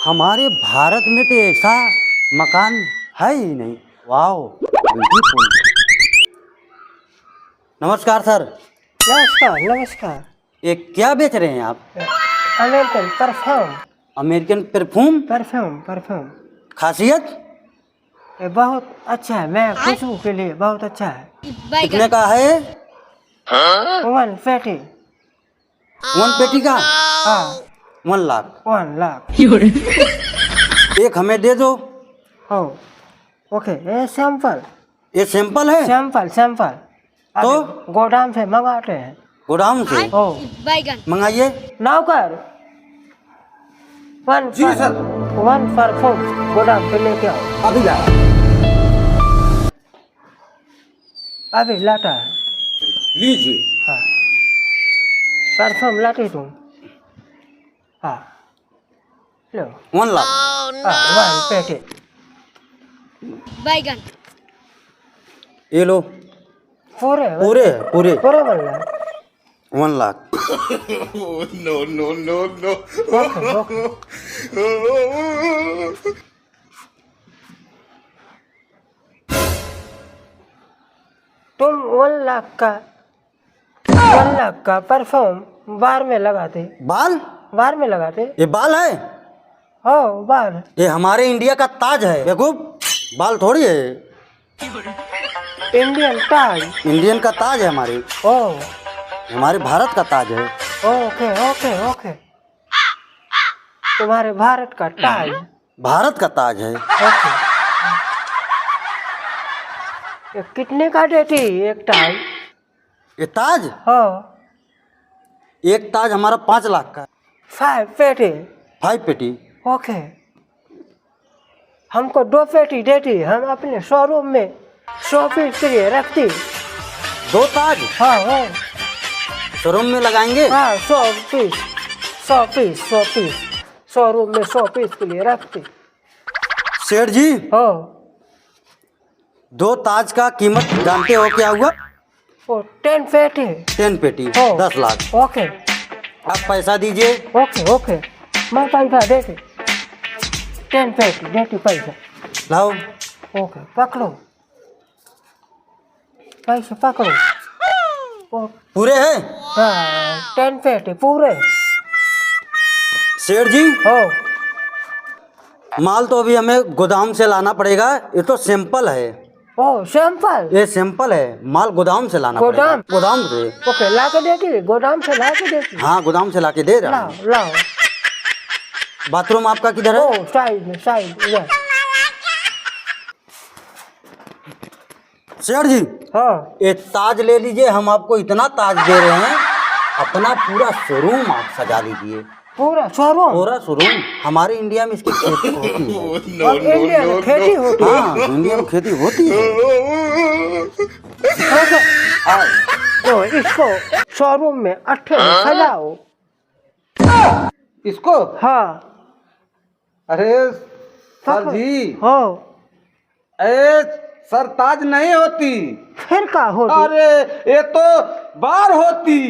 हमारे भारत में तो ऐसा मकान है ही नहीं। Wow, beautiful. नमस्कार सर। नमस्कार नमस्कार। ये क्या बेच रहे हैं आप? American perfume. American perfume. Perfume perfume खासियत? ये बहुत अच्छा है, मैं खुशबू के लिए बहुत अच्छा है। कितने का है? 150। 1 पेटी का? हाँ 1 लाख। 1 लाख। एक हमें दे दो। हो ओके, ये सैंपल। ये सैंपल है? सैंपल सैंपल तो? गोदाम से मंगाते हैं। गोदाम से? हो मंगाइए। नौकर जी सर। 1 परफ्यूम गोदाम से लेके आओ। अभी ला। अभी लाता है। लीजिए। हाँ परफ्यूम लाती तुम। हाँ लो। 1 लाख। हाँ 1 पेटी। बैगन। ये लो। पूरे पूरे पूरे पूरे बोल रहा है। 1 लाख। Okay okay. तुम 1 लाख का परफ्यूम बार में लगाते। बाल? बार में लगाते ये बाल है? हो बार। ये हमारे इंडिया का ताज है बेवकूफ, बाल थोड़ी है। इंडियन ताज। इंडियन का ताज है ओ हमारे भारत का ताज है। Okay okay okay. तुम्हारे भारत का ताज। भारत का ताज है। ओके। ये कितने का देती एक ताज? ये ताज? हो एक ताज हमारा 5 लाख का। 5 पेटी। 5 पेटी। ओके, हमको 2 पेटी देती, हम अपने शोरूम में 100 पीस के लिए रखती। 2 ताज हाँ हो शोरूम में लगाएंगे। हाँ 100 पीस 100 पीस 100 पीस शोरूम में 100 पीस के लिए रखती। सेठ जी, हो 2 ताज का कीमत जानते हो क्या हुआ? वो 10 पेटी। 10 पेटी हो 10 लाख। ओके आप पैसा दीजिए। ओके ओके, मैं पैसा देती। 10 पेटी देती पैसा। लाओ। ओके पकड़ो, पैसे पकड़ो। ओ, पूरे हैं? हाँ 10 पेटी पूरे। सेठ जी, हो माल तो अभी हमें गोदाम से लाना पड़ेगा। ये तो सैंपल है। ओ सैंपल। ये सैंपल है, माल गोदाम से लाना पड़ेगा। गोदाम? गोदाम से। ओके ला के देती, गोदाम से ला के देती। हाँ, गोदाम से लाके दे रहा लाओ हूँ। लाओ। बाथरूम आपका किधर है? ओ साइड में, साइड इधर। सेठ जी, हाँ ये ताज ले लीजिए। हम आपको इतना ताज दे रहे हैं, अपना पूरा शोरूम आप सजा लीजिए। पूरा शोरूम? पूरा शोरूम। हमारे इंडिया में इसकी खेती होती है। और इंडिया में खेती होती है? हाँ, इंडिया में खेती होती है। तो इसको शोरूम में अच्छे से सजाओ। इसको? हाँ अरे सर जी, हो अरे सर ताज नहीं होती। फिर का होती? अरे ये तो बार होती।